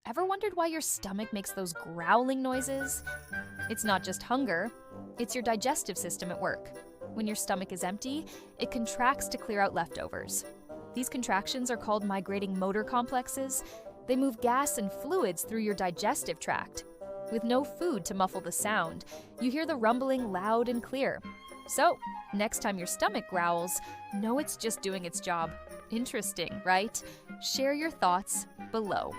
Ever wondered why your stomach makes those growling noises? It's not just hunger, it's your digestive system at work. When your stomach is empty, it contracts to clear out leftovers. These contractions are called migrating motor complexes. They move gas and fluids through your digestive tract. With no food to muffle the sound, you hear the rumbling loud and clear. So, next time your stomach growls, know it's just doing its job. Interesting, right? Share your thoughts below.